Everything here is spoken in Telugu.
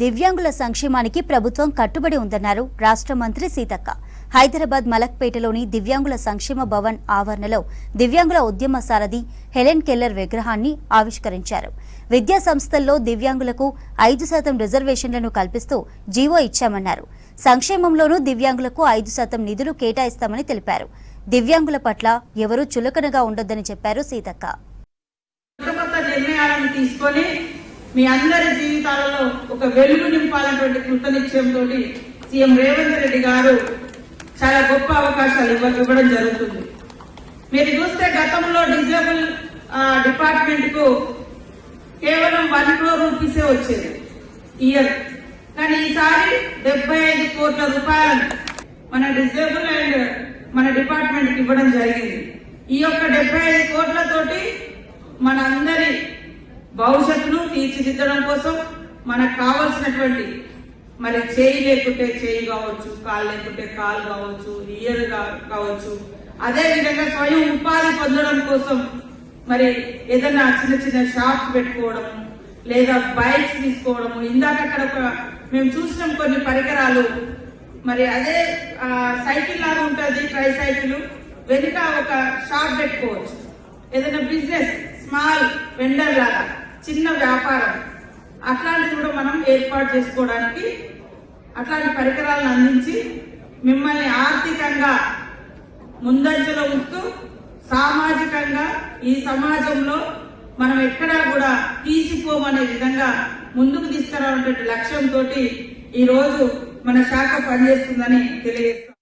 దివ్యాంగుల సంక్షేమానికి ప్రభుత్వం కట్టుబడి ఉందన్నారు రాష్ట్ర మంత్రి సీతక్క. హైదరాబాద్ మలక్పేటలోని దివ్యాంగుల సంక్షేమ భవన్ ఆవరణలో దివ్యాంగుల ఉద్యమ సారథి హెలెన్ కెల్లర్ విగ్రహాన్ని ఆవిష్కరించారు. విద్యా సంస్థల్లో దివ్యాంగులకు 5% రిజర్వేషన్లను కల్పిస్తూ జీవో ఇచ్చామన్నారు. సంక్షేమంలోనూ దివ్యాంగులకు 5% నిధులు కేటాయిస్తామని తెలిపారు. దివ్యాంగుల పట్ల ఎవరూ చులకనగా ఉండొద్దని చెప్పారు సీతక్క. మీ అందరి జీవితాలలో ఒక వెలుగు నింపాలన్నటువంటి కృతనిశ్చయంతో సీఎం రేవంత్ రెడ్డి గారు చాలా గొప్ప అవకాశాలు ఇవ్వడం జరుగుతుంది. మీరు చూస్తే గతంలో డిజేబుల్ డిపార్ట్మెంట్ కు కేవలం 1 crore రూపీసే వచ్చేది ఇయర్. కానీ ఈసారి 75 కోట్ల రూపాయలు మన డిజేబుల్ అండ్ మన డిపార్ట్మెంట్ కి ఇవ్వడం జరిగింది. ఈ యొక్క 75 కోట్లతోటి మన అందరి భవిష్యత్తును తీర్చిదిద్దడం కోసం మనకు కావాల్సినటువంటి మరి చేయి లేకుంటే చేయి కావచ్చు, కాలు లేకుంటే కాలు కావచ్చు, ఇయర్ కావచ్చు, అదే విధంగా స్వయం ఉపాధి పొందడం కోసం మరి ఏదైనా చిన్న చిన్న షాప్స్ పెట్టుకోవడం లేదా బైక్స్ తీసుకోవడము. ఇందాక అక్కడ మేము చూసినాం కొన్ని పరికరాలు, మరి అదే సైకిల్ లాగా ఉంటుంది, ట్రై సైకిల్ వెనుక ఒక షాప్ పెట్టుకోవచ్చు. ఏదైనా బిజినెస్ స్మాల్ వెండర్ లాగా చిన్న వ్యాపారం అట్లాంటిది కూడా మనం ఏర్పాటు చేసుకోవడానికి అట్లాంటి పరికరాలను అందించి మిమ్మల్ని ఆర్థికంగా ముందంజలో ఉంటూ సామాజికంగా ఈ సమాజంలో మనం ఎక్కడా కూడా తీసిపోమనే విధంగా ముందుకు తీసుకురావాలనే లక్ష్యంతో ఈ రోజు మన శాఖ పనిచేస్తుందని తెలియజేస్తాం.